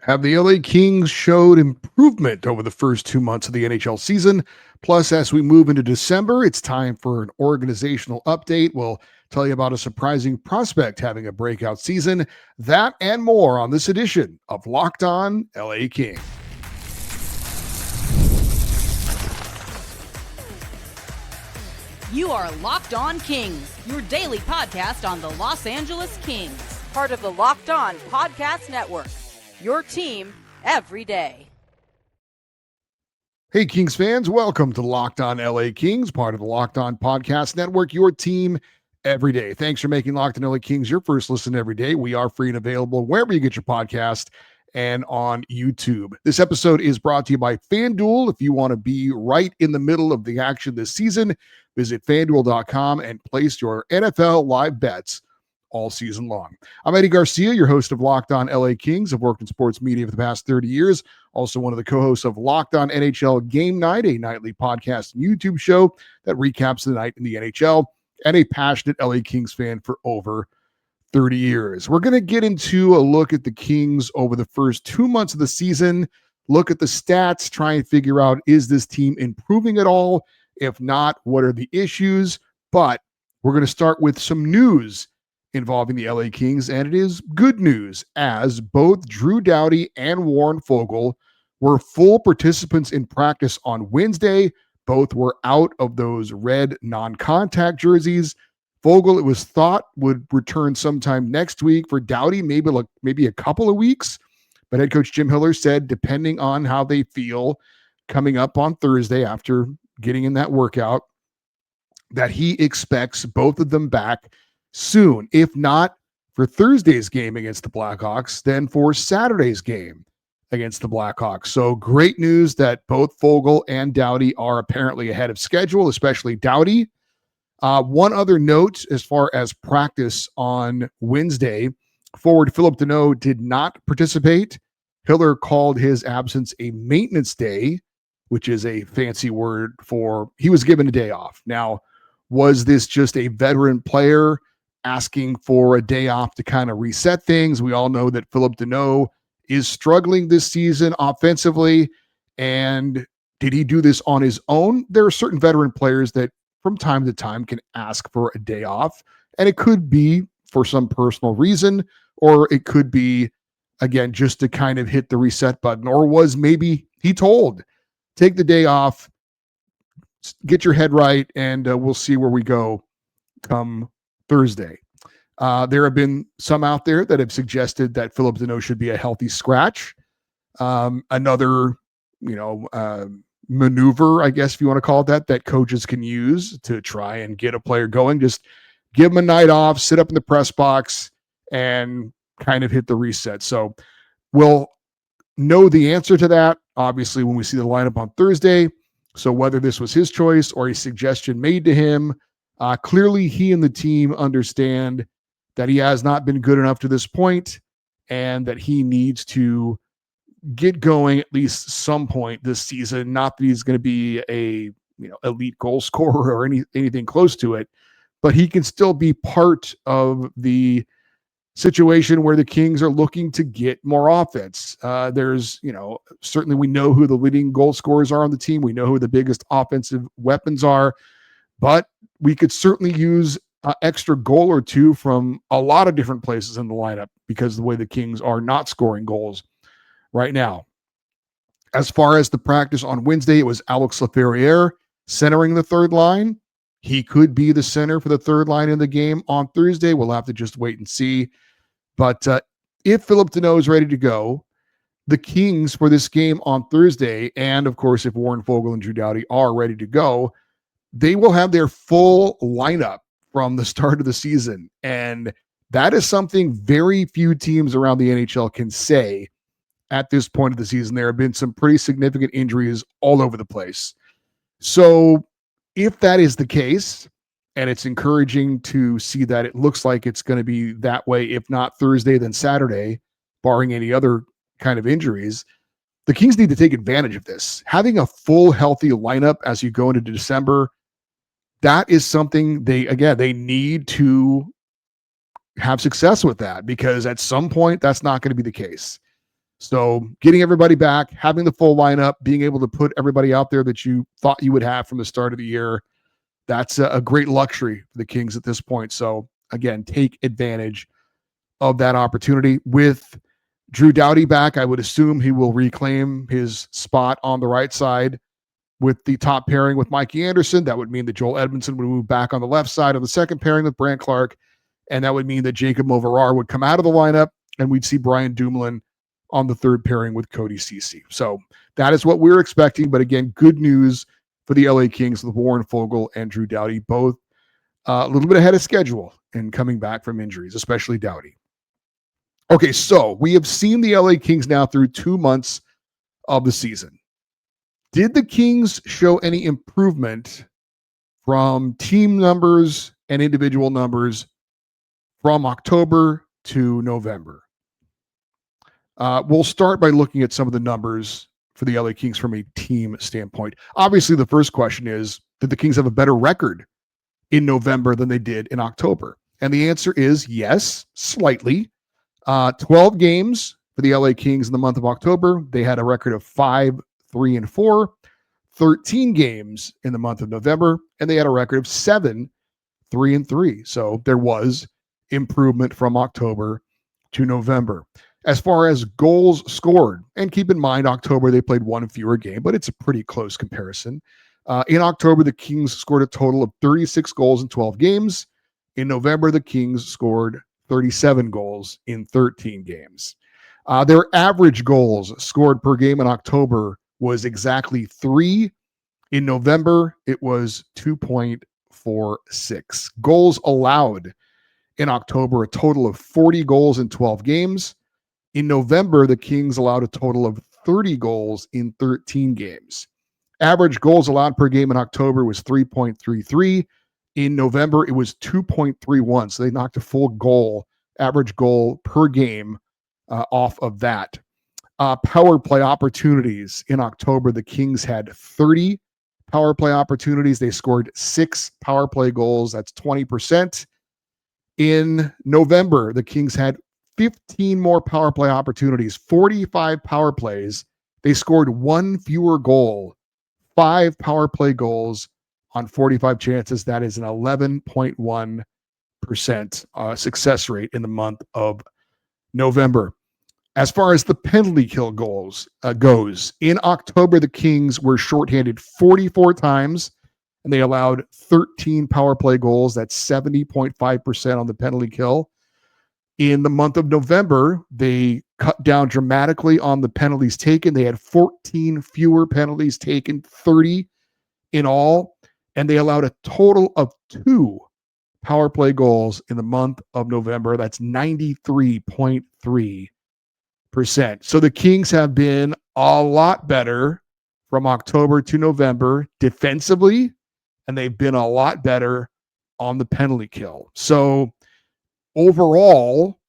Have the LA Kings showed improvement over the first 2 months of the NHL season? Plus, as we move into December, it's time for an organizational update. We'll tell you about a surprising prospect having a breakout season. That and more on this edition of Locked On LA Kings. You are Locked On Kings, your daily podcast on the Los Angeles Kings, part of the Locked On Podcast Network, your team every day. Hey, Kings fans, welcome to Locked On LA Kings, part of the Locked On Podcast Network, your team every day. Thanks for making Locked On LA Kings your first listen every day. We are free and available wherever you get your podcast and on YouTube. This episode is brought to you by FanDuel. If you want to be right in the middle of the action this season, visit FanDuel.com and place your NFL live bets all season long. I'm Eddie Garcia, your host of Locked On LA Kings. I've worked in sports media for the past 30 years. Also one of the co-hosts of Locked On NHL Game Night, a nightly podcast and YouTube show that recaps the night in the NHL, and a passionate LA Kings fan for over 30 years. We're going to get into a look at the Kings over the first 2 months of the season, look at the stats, try and figure out, is this team improving at all? If not, what are the issues? But we're going to start with some news involving the LA Kings, and it is good news, as both Drew Doughty and Warren Foegele were full participants in practice on Wednesday. Both were out of those red non-contact jerseys. Foegele, it was thought, would return sometime next week. For Doughty, maybe a couple of weeks. But head coach Jim Hiller said, depending on how they feel coming up on Thursday after getting in that workout, that he expects both of them back soon. If not for Thursday's game against the Blackhawks, then for Saturday's game against the Blackhawks. So great news that both Foegele and Doughty are apparently ahead of schedule, especially Doughty. One other note as far as practice on Wednesday, forward Phillip Danault did not participate. Hiller called his absence a maintenance day, which is a fancy word for he was given a day off. Now, was this just a veteran player asking for a day off to kind of reset things? We all know that Phillip Danault is struggling this season offensively. And did he do this on his own? There are certain veteran players that from time to time can ask for a day off, and it could be for some personal reason, or it could be, again, just to kind of hit the reset button, or was maybe he told, take the day off, get your head right, and we'll see where we go come Thursday. There have been some out there that have suggested that Phillip Danault should be a healthy scratch. Another, maneuver, I guess, if you want to call it that coaches can use to try and get a player going. Just give them a night off, sit up in the press box, and kind of hit the reset. So we'll know the answer to that, obviously, when we see the lineup on Thursday. So whether this was his choice or a suggestion made to him, clearly he and the team understand that he has not been good enough to this point and that he needs to get going at least some point this season. Not that he's going to be a elite goal scorer or anything close to it, but he can still be part of the situation where the Kings are looking to get more offense. There's, certainly we know who the leading goal scorers are on the team. We know who the biggest offensive weapons are, but we could certainly use an extra goal or two from a lot of different places in the lineup because of the way the Kings are not scoring goals right now. As far as the practice on Wednesday, it was Alex Laferriere centering the third line. He could be the center for the third line in the game on Thursday. We'll have to just wait and see. But if Phillip Danault is ready to go, the Kings for this game on Thursday, and of course, if Warren Foegele and Drew Doughty are ready to go, they will have their full lineup from the start of the season. And that is something very few teams around the NHL can say at this point of the season. There have been some pretty significant injuries all over the place. So if that is the case, and it's encouraging to see that it looks like it's going to be that way, if not Thursday, then Saturday, barring any other kind of injuries, the Kings need to take advantage of this. Having a full, healthy lineup as you go into December, that is something they need to have success with that, because at some point that's not going to be the case. So getting everybody back, having the full lineup, being able to put everybody out there that you thought you would have from the start of the year, that's a great luxury for the Kings at this point. So again, take advantage of that opportunity. With Drew Doughty back, I would assume he will reclaim his spot on the right side with the top pairing with Mikey Anderson. That would mean that Joel Edmondson would move back on the left side of the second pairing with Brant Clark. And that would mean that Jacob Moverar would come out of the lineup and we'd see Brian Dumoulin on the third pairing with Cody Ceci. So that is what we're expecting. But again, good news for the LA Kings with Warren Fogle and Drew Doughty, both a little bit ahead of schedule and coming back from injuries, especially Doughty. Okay, so we have seen the LA Kings now through 2 months of the season. Did the Kings show any improvement from team numbers and individual numbers from October to November? We'll start by looking at some of the numbers for the LA Kings from a team standpoint. Obviously, the first question is, did the Kings have a better record in November than they did in October? And the answer is yes, slightly. 12 games for the LA Kings in the month of October. They had a record of 5-3-4. 13 games in the month of November, and they had a record of 7-3-3. So there was improvement from October to November. As far as goals scored, and keep in mind, October they played one fewer game, but it's a pretty close comparison. In October, the Kings scored a total of 36 goals in 12 games. In November, the Kings scored 37 goals in 13 games. Their average goals scored per game in October was exactly 3. In November, it was 2.46. Goals allowed in October, a total of 40 goals in 12 games. In November, the Kings allowed a total of 30 goals in 13 games. Average goals allowed per game in October was 3.33. In November, it was 2.31. So they knocked a full goal, average goal per game off of that. Power play opportunities in October, the Kings had 30 power play opportunities. They scored 6 power play goals. That's 20%. In November, the Kings had 15 more power play opportunities, 45 power plays. They scored 1 fewer goal, 5 power play goals on 45 chances. That is an 11.1% success rate in the month of November. As far as the penalty kill goals goes, in October, the Kings were shorthanded 44 times, and they allowed 13 power play goals. That's 70.5% on the penalty kill. In the month of November, they cut down dramatically on the penalties taken. They had 14 fewer penalties taken, 30 in all, and they allowed a total of 2 power play goals in the month of November. That's 93.3%. So the Kings have been a lot better from October to November defensively, and they've been a lot better on the penalty kill. So overall,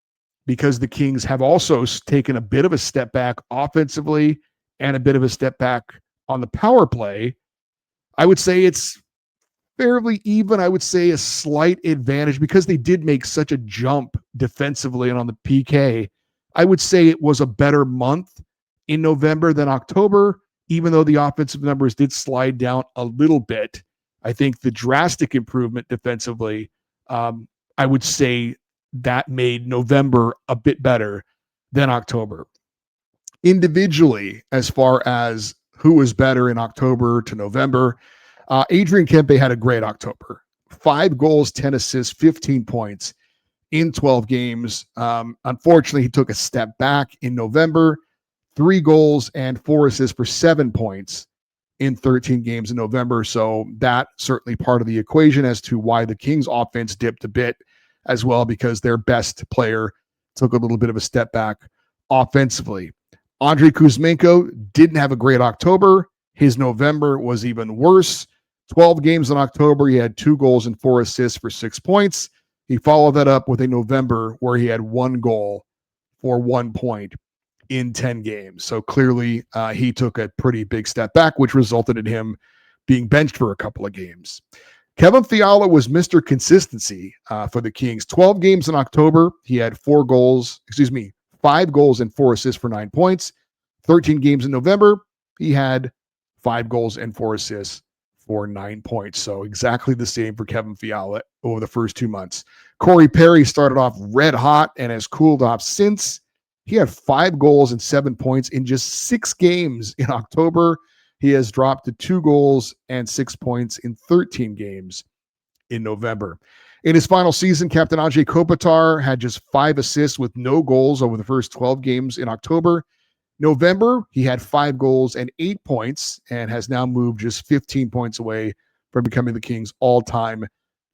because the Kings have also taken a bit of a step back offensively and a bit of a step back on the power play, I would say it's fairly even. I would say a slight advantage because they did make such a jump defensively and on the PK. I would say it was a better month in November than October, even though the offensive numbers did slide down a little bit. I think the drastic improvement defensively, I would say that made November a bit better than October. Individually, as far as who was better in October to November, Adrian Kempe had a great October. 5 goals, 10 assists, 15 points in 12 games. Unfortunately, he took a step back in November. 3 goals and 4 assists for 7 points in 13 games in November. So that certainly part of the equation as to why the Kings offense dipped a bit as well, because their best player took a little bit of a step back offensively. Andrei Kuzmenko didn't have a great October. His November was even worse. 12 games in October, he had 2 goals and 4 assists for 6 points. He followed that up with a November where he had 1 goal for 1 point in 10 games. So clearly he took a pretty big step back, which resulted in him being benched for a couple of games. Kevin Fiala was Mr. Consistency for the Kings. 12 games in October, he had 4 5 goals and 4 assists for 9 points. 13 games in November, he had 5 goals and 4 assists for 9 points. So exactly the same for Kevin Fiala over the first 2 months. Corey Perry started off red hot and has cooled off since. He had 5 goals and 7 points in just 6 games in October. He has dropped to 2 goals and 6 points in 13 games in November. In his final season, Captain Andrei Kopitar had just 5 assists with no goals over the first 12 games in October. November, he had 5 goals and 8 points and has now moved just 15 points away from becoming the Kings' all-time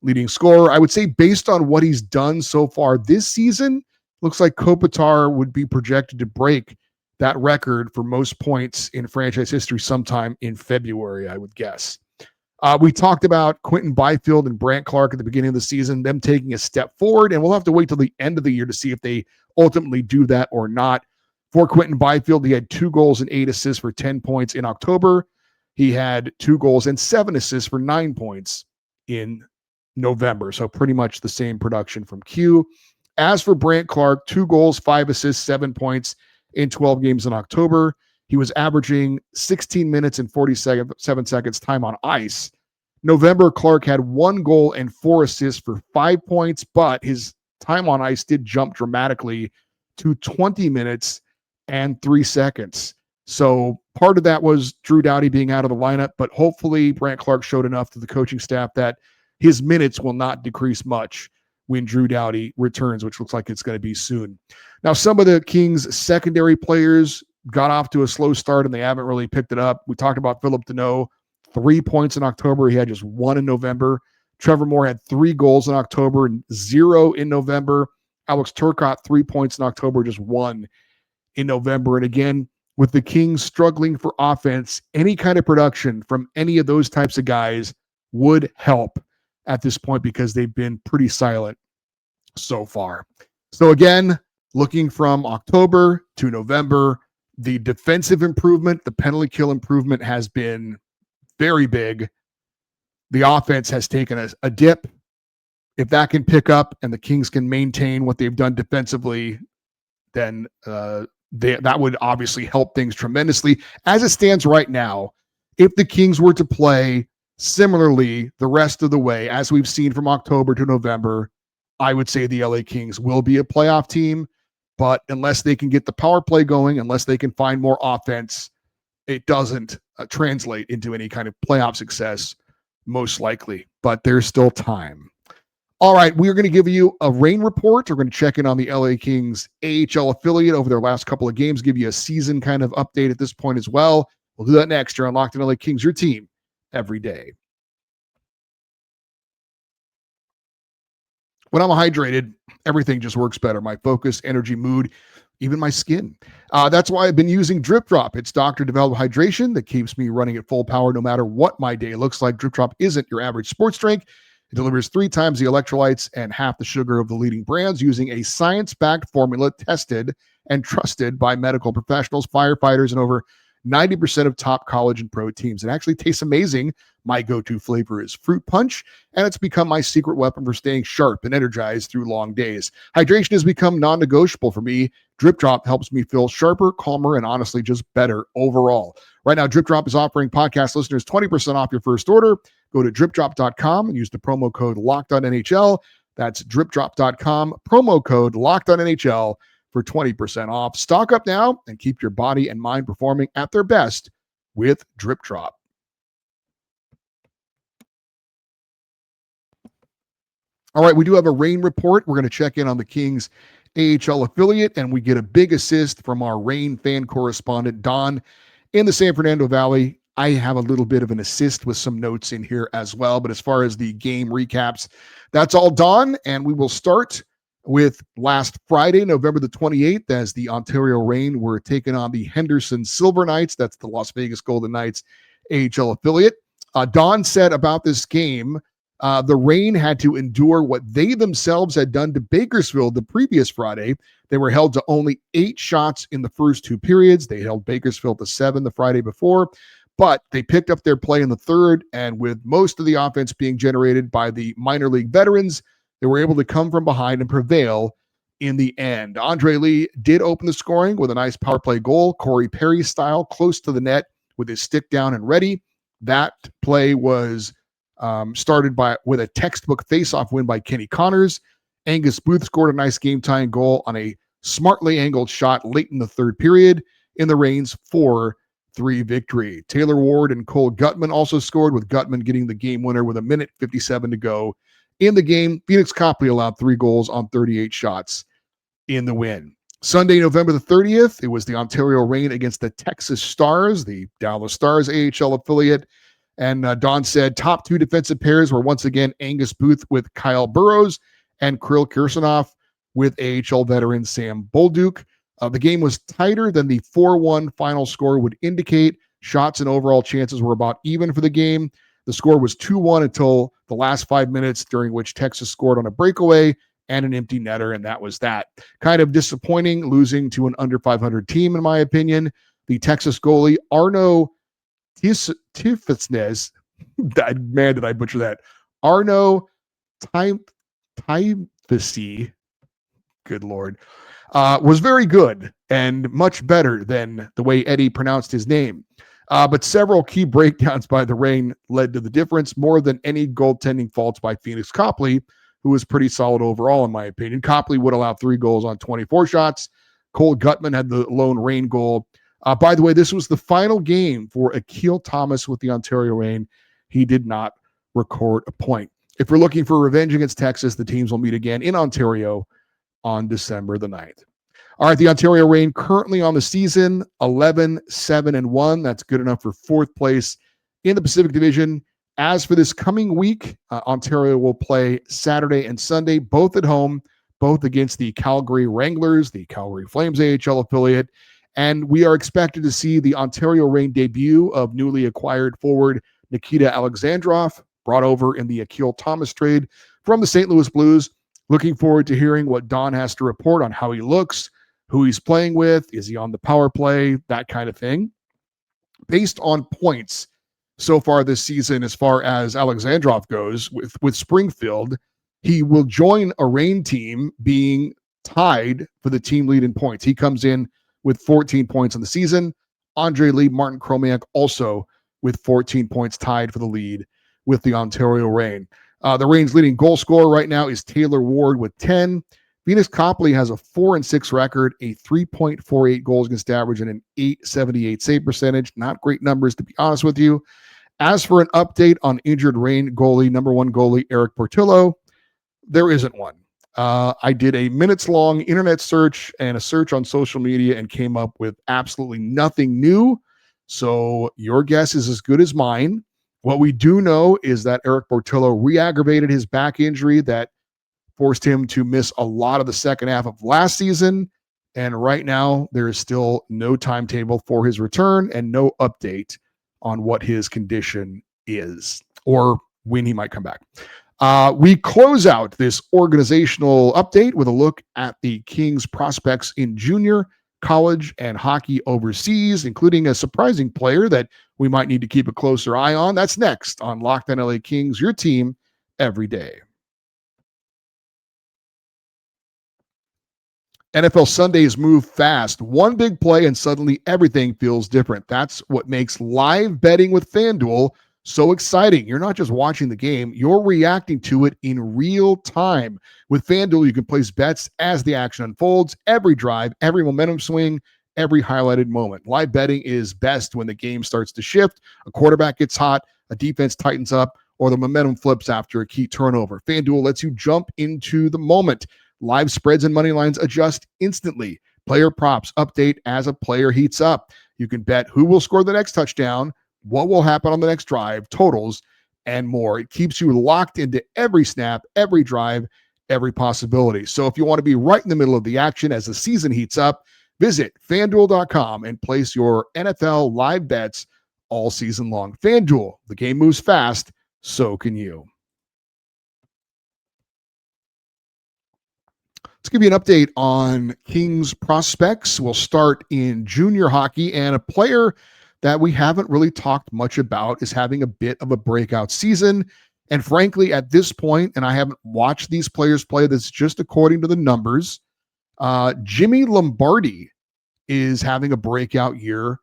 leading scorer. I would say based on what he's done so far this season, looks like Kopitar would be projected to break that record for most points in franchise history sometime in February, I would guess. We talked about Quentin Byfield and Brandt Clarke at the beginning of the season, them taking a step forward, and we'll have to wait till the end of the year to see if they ultimately do that or not. For Quentin Byfield, he had 2 goals and 8 assists for 10 points in October. He had 2 goals and 7 assists for 9 points in November. So pretty much the same production from Q. As for Brandt Clarke, 2 goals, 5 assists, 7 points in 12 games in October. He was averaging 16 minutes and 47 seconds time on ice. November, Clarke had 1 goal and 4 assists for 5 points, but his time on ice did jump dramatically to 20 minutes and 3 seconds. So part of that was Drew Doughty being out of the lineup, but hopefully Brandt Clarke showed enough to the coaching staff that his minutes will not decrease much when Drew Doughty returns, which looks like it's going to be soon. Now, some of the Kings' secondary players got off to a slow start and they haven't really picked it up. We talked about Philip Deneau, 3 points in October. He had just 1 in November. Trevor Moore had 3 goals in October and 0 in November. Alex Turcotte, 3 points in October, just 1 in November. And again, with the Kings struggling for offense, any kind of production from any of those types of guys would help at this point because they've been pretty silent so far. So again, looking from October to November, the defensive improvement, the penalty kill improvement has been very big. The offense has taken a dip. If that can pick up and the Kings can maintain what they've done defensively, then that would obviously help things tremendously. As it stands right now, if the Kings were to play similarly the rest of the way, as we've seen from October to November, I would say the LA Kings will be a playoff team. But unless they can get the power play going, unless they can find more offense, it doesn't translate into any kind of playoff success, most likely. But there's still time. All right, we are going to give you a rain report. We're going to check in on the LA Kings AHL affiliate over their last couple of games, give you a season kind of update at this point as well. We'll do that next year on Locked On LA Kings, your team every day. When I'm hydrated, everything just works better. My focus, energy, mood, even my skin. That's why I've been using DripDrop. It's doctor-developed hydration that keeps me running at full power no matter what my day looks like. DripDrop isn't your average sports drink. It delivers 3 times the electrolytes and half the sugar of the leading brands using a science-backed formula tested and trusted by medical professionals, firefighters, and over 90% of top college and pro teams. It actually tastes amazing. My go-to flavor is fruit punch, and it's become my secret weapon for staying sharp and energized through long days. Hydration has become non-negotiable for me. DripDrop helps me feel sharper, calmer, and honestly just better overall. Right now, DripDrop is offering podcast listeners 20% off your first order. Go to DripDrop.com and use the promo code LOCKEDONNHL. That's DripDrop.com, promo code LOCKEDONNHL for 20% off. Stock up now and keep your body and mind performing at their best with DripDrop. All right, we do have a rain report. We're going to check in on the Kings AHL affiliate, and we get a big assist from our Rain fan correspondent, Don, in the San Fernando Valley. I have a little bit of an assist with some notes in here as well, but as far as the game recaps, that's all Don, and we will start with last Friday, November the 28th, as the Ontario Reign were taking on the Henderson Silver Knights. That's the Las Vegas Golden Knights AHL affiliate. Don said about this game, the Reign had to endure what they themselves had done to Bakersfield the previous Friday. They were held to only 8 shots in the first 2 periods. They held Bakersfield to 7 the Friday before, but they picked up their play in the third, and with most of the offense being generated by the minor league veterans, they were able to come from behind and prevail in the end. Andre Lee did open the scoring with a nice power play goal, Corey Perry style, close to the net with his stick down and ready. That play was started with a textbook face-off win by Kenny Connors. Angus Booth scored a nice game-tying goal on a smartly angled shot late in the third period in the Reign's 4-3 victory. Taylor Ward and Cole Gutman also scored, with Gutman getting the game winner with 1:57 to go in the game. Phoenix Copley allowed 3 goals on 38 shots in the win. Sunday, November the 30th, it was the Ontario Reign against the Texas Stars, the Dallas Stars AHL affiliate. And Don said top 2 defensive pairs were once again Angus Booth with Kyle Burrows and Kirill Kirsanov with AHL veteran Sam Bolduc. The game was tighter than the 4-1 final score would indicate. Shots and overall chances were about even for the game. The score was 2-1 until the last 5 minutes, during which Texas scored on a breakaway and an empty netter, and that was that. Kind of disappointing, losing to an under 500 team, in my opinion. The Texas goalie, Arno Tifesnes, man, did I butcher that. Arno Tifesnes, good Lord, was very good and much better than the way Eddie pronounced his name. But several key breakdowns by the Reign led to the difference, more than any goaltending faults by Phoenix Copley, who was pretty solid overall, in my opinion. Copley would allow 3 goals on 24 shots. Cole Gutman had the lone Reign goal. By the way, this was the final game for Akil Thomas with the Ontario Reign. He did not record a point. If you're looking for revenge against Texas, the teams will meet again in Ontario on December the 9th. All right, the Ontario Reign currently on the season, 11-7-1. That's good enough for 4th place in the Pacific Division. As for this coming week, Ontario will play Saturday and Sunday, both at home, both against the Calgary Wranglers, the Calgary Flames AHL affiliate. And we are expected to see the Ontario Reign debut of newly acquired forward Nikita Alexandrov, brought over in the Akil Thomas trade from the St. Louis Blues. Looking forward to hearing what Don has to report on how he looks, who he's playing with, is he on the power play, that kind of thing. Based on points so far this season, as far as Alexandrov goes with Springfield, he will join a Reign team being tied for the team lead in points. He comes in with 14 points in the season. Andre Lee, Martin Kromiak also with 14 points, tied for the lead with the Ontario Reign. The Reign's leading goal scorer right now is Taylor Ward with 10. Phoenix Copley has a 4-6 record, a 3.48 goals against average, and an 878 save percentage. Not great numbers, to be honest with you. As for an update on injured Reign goalie, number 1 goalie Eric Portillo, there isn't one. I did a minutes-long internet search and a search on social media and came up with absolutely nothing new. So your guess is as good as mine. What we do know is that Eric Portillo re-aggravated his back injury that forced him to miss a lot of the second half of last season. And right now, there is still no timetable for his return and no update on what his condition is or when he might come back. We close out this organizational update with a look at the Kings prospects in junior, college, and hockey overseas, including a surprising player that we might need to keep a closer eye on. That's next on Locked On LA Kings, your team every day. NFL Sundays move fast. One big play and suddenly everything feels different. That's what makes live betting with FanDuel so exciting. You're not just watching the game, you're reacting to it in real time. With FanDuel, you can place bets as the action unfolds, every drive, every momentum swing, every highlighted moment. Live betting is best when the game starts to shift, a quarterback gets hot, a defense tightens up, or the momentum flips after a key turnover. FanDuel lets you jump into the moment. Live spreads and money lines adjust instantly. Player props update as a player heats up. You can bet who will score the next touchdown, what will happen on the next drive, totals, and more. It keeps you locked into every snap, every drive, every possibility. So if you want to be right in the middle of the action as the season heats up, visit FanDuel.com and place your NFL live bets all season long. FanDuel, the game moves fast, so can you. Let's give you an update on Kings prospects. We'll start in junior hockey, and a player that we haven't really talked much about is having a bit of a breakout season. And frankly, at this point, and I haven't watched these players play, this just according to the numbers, Jimmy Lombardi is having a breakout year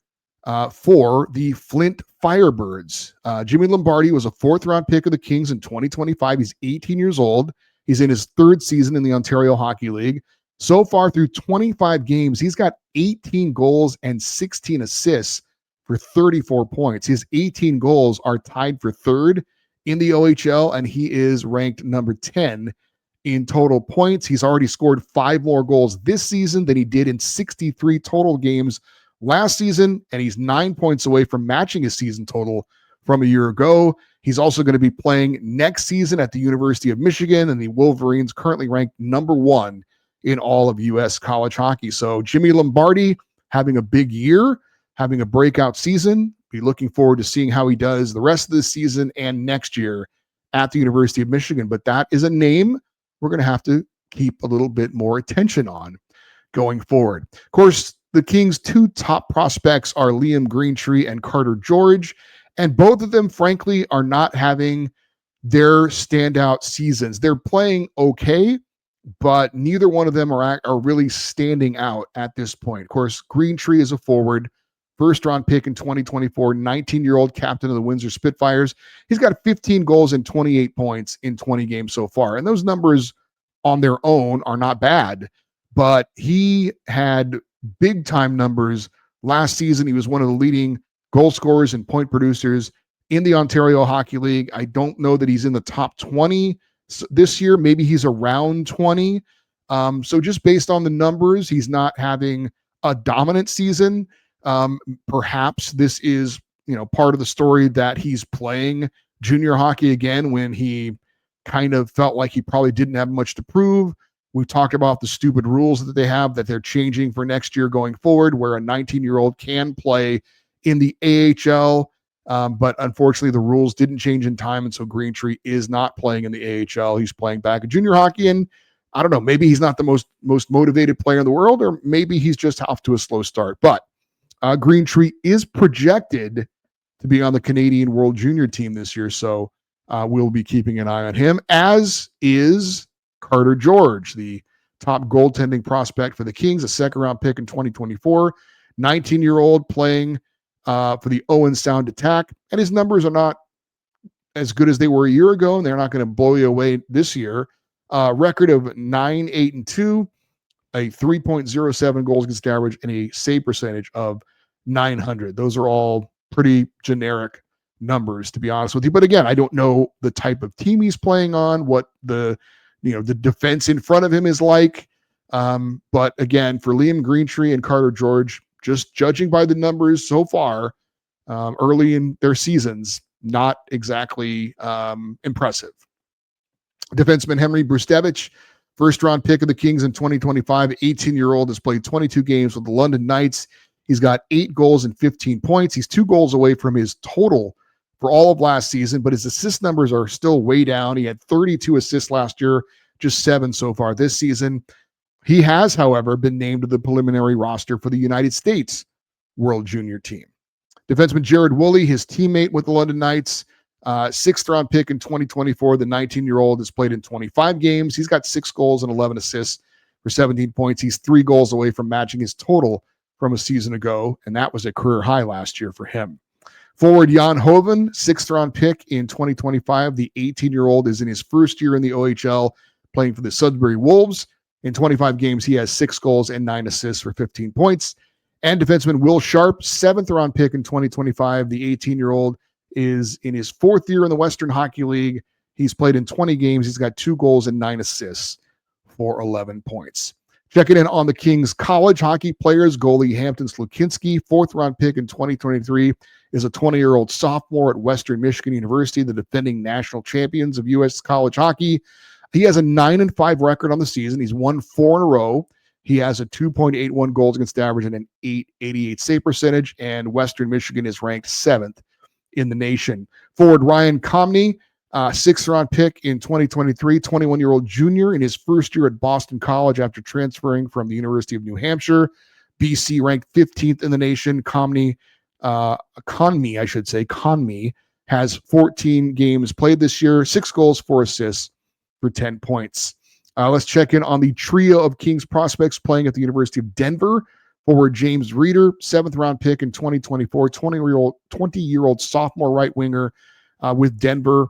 for the Flint Firebirds. Jimmy Lombardi was a fourth-round pick of the Kings in 2025. He's 18 years old. He's in his third season in the Ontario Hockey League. So far through 25 games, he's got 18 goals and 16 assists for 34 points. His 18 goals are tied for third in the OHL, and he is ranked number 10 in total points. He's already scored 5 more goals this season than he did in 63 total games last season, and he's 9 points away from matching his season total from a year ago. He's also going to be playing next season at the University of Michigan, and the Wolverines currently ranked number 1 in all of U.S. college hockey. So Jimmy Lombardi having a big year, having a breakout season. Be looking forward to seeing how he does the rest of this season and next year at the University of Michigan. But that is a name we're going to have to keep a little bit more attention on going forward. Of course, the Kings' 2 top prospects are Liam Greentree and Carter George, and both of them, frankly, are not having their standout seasons. They're playing okay, but neither one of them are really standing out at this point. Of course, Greentree is a forward, first-round pick in 2024, 19-year-old captain of the Windsor Spitfires. He's got 15 goals and 28 points in 20 games so far, and those numbers on their own are not bad, but he had big-time numbers last season. He was one of the leading goal scorers and point producers in the Ontario Hockey League. I don't know that he's in the top 20 this year. Maybe he's around 20. So just based on the numbers, he's not having a dominant season. Perhaps this is, part of the story that he's playing junior hockey again when he kind of felt like he probably didn't have much to prove. We talked about the stupid rules that they have that they're changing for next year going forward, where a 19-year-old can play in the AHL. But unfortunately, the rules didn't change in time, and so Greentree is not playing in the AHL. He's playing back in junior hockey, and I don't know, maybe he's not the most motivated player in the world, or maybe he's just off to a slow start. But Greentree is projected to be on the Canadian World Junior team this year, so we'll be keeping an eye on him, as is Carter George, the top goaltending prospect for the Kings, a second-round pick in 2024, 19-year-old playing for the Owen Sound Attack, and his numbers are not as good as they were a year ago, and they're not going to blow you away this year. Record of 9-8-2, a 3.07 goals against average, and a save percentage of 900. Those are all pretty generic numbers, to be honest with you. But again, I don't know the type of team he's playing on, what the defense in front of him is like. But again, for Liam Greentree and Carter George, just judging by the numbers so far, early in their seasons, not exactly impressive. Defenseman Henry Brustevich, first-round pick of the Kings in 2025, 18-year-old, has played 22 games with the London Knights. He's got 8 goals and 15 points. He's 2 goals away from his total for all of last season, but his assist numbers are still way down. He had 32 assists last year, just 7 so far this season. He has, however, been named to the preliminary roster for the United States World Junior team. Defenseman Jared Woolley, his teammate with the London Knights, 6th-round pick in 2024. The 19-year-old has played in 25 games. He's got 6 goals and 11 assists for 17 points. He's 3 goals away from matching his total from a season ago, and that was a career high last year for him. Forward Jan Hoven, 6th-round pick in 2025. The 18-year-old is in his first year in the OHL, playing for the Sudbury Wolves. In 25 games, he has 6 goals and 9 assists for 15 points. And defenseman Will Sharp, 7th-round pick in 2025. The 18-year-old is in his 4th year in the Western Hockey League. He's played in 20 games. He's got 2 goals and 9 assists for 11 points. Checking in on the Kings college hockey players, goalie Hampton Slukinski, 4th-round pick in 2023, is a 20-year-old sophomore at Western Michigan University, the defending national champions of U.S. college hockey. He has a 9-5 record on the season. He's won 4 in a row. He has a 2.81 goals against average and an 888 save percentage, and Western Michigan is ranked 7th in the nation. Forward Ryan Comney, 6th-round pick in 2023, 21-year-old junior in his first year at Boston College after transferring from the University of New Hampshire. BC ranked 15th in the nation. Conmee has 14 games played this year, 6 goals, 4 assists for 10 points. Let's check in on the trio of Kings prospects playing at the University of Denver. Forward James Reeder, 7th-round pick in 2024, 20-year-old sophomore right winger with Denver,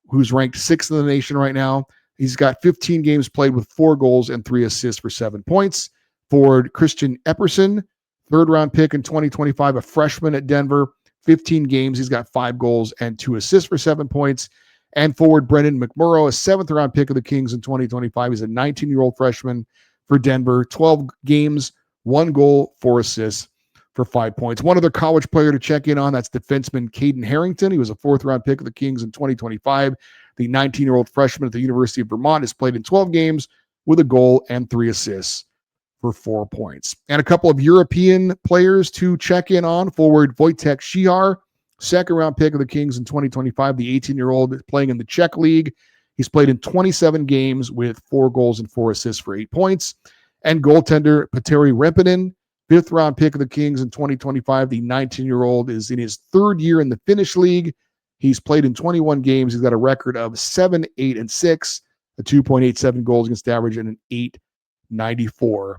who's ranked 6th in the nation right now. He's got 15 games played with 4 goals and 3 assists for 7 points. Forward Christian Epperson, 3rd-round pick in 2025, a freshman at Denver, 15 games. He's got 5 goals and 2 assists for 7 points. And forward Brendan McMurrow, a 7th-round pick of the Kings in 2025. He's a 19-year-old freshman for Denver, 12 games, 1 goal, 4 assists for 5 points. One other college player to check in on, that's defenseman Caden Harrington. He was a 4th-round pick of the Kings in 2025. The 19-year-old freshman at the University of Vermont has played in 12 games with a goal and 3 assists for 4 points. And a couple of European players to check in on. Forward Wojtek Šihar, 2nd-round pick of the Kings in 2025. The 18-year-old is playing in the Czech League. He's played in 27 games with 4 goals and 4 assists for 8 points. And goaltender Petteri Reppinen, 5th-round pick of the Kings in 2025. The 19-year-old is in his 3rd year in the Finnish League. He's played in 21 games. He's got a record of 7, 8, and 6, a 2.87 goals against average, and an 8.94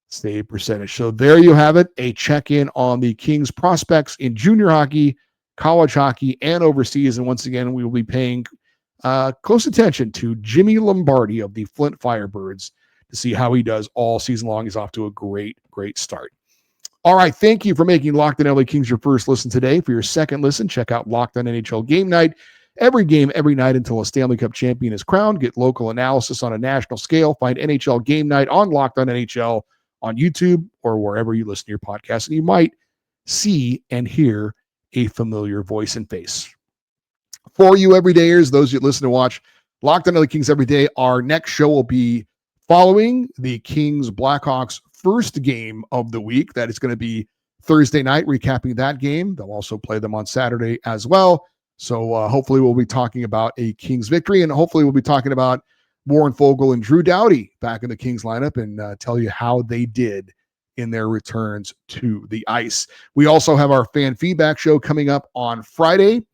save percentage. So there you have it, a check-in on the Kings prospects in junior hockey, college hockey, and overseas. And once again, we will be paying close attention to Jimmy Lombardi of the Flint Firebirds to see how he does all season long. He's off to a great start. All right, thank you for making Locked On LA Kings your first listen today. For your second listen, check out Locked On NHL Game Night. Every game, every night until a Stanley Cup champion is crowned. Get local analysis on a national scale. Find NHL Game Night on Locked On NHL on YouTube or wherever you listen to your podcast, and you might see and hear a familiar voice and face. For you everydayers, those that listen to watch Locked On LA Kings every day, our next show will be following the Kings Blackhawks first game of the week. That is going to be Thursday night, recapping that game. They'll also play them on Saturday as well. So hopefully we'll be talking about a Kings victory, and hopefully we'll be talking about Warren Fogle and Drew Doughty back in the Kings lineup and tell you how they did in their returns to the ice. We also have our fan feedback show coming up on Friday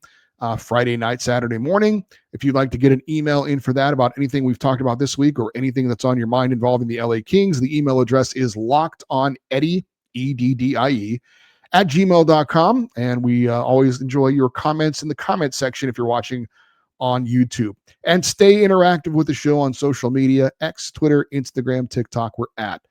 night, Saturday morning. If you'd like to get an email in for that about anything we've talked about this week or anything that's on your mind involving the LA Kings, the email address is lockedoneddie, EDDIE, @gmail.com. And we always enjoy your comments in the comment section if you're watching on YouTube. And stay interactive with the show on social media, X, Twitter, Instagram, TikTok. We're at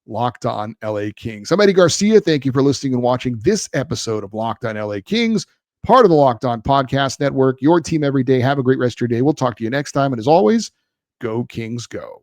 Locked On LA Kings. I'm Eddie Garcia. Thank you for listening and watching this episode of Locked On LA Kings, part of the Locked On Podcast Network, your team every day. Have a great rest of your day. We'll talk to you next time. And as always, go Kings, go.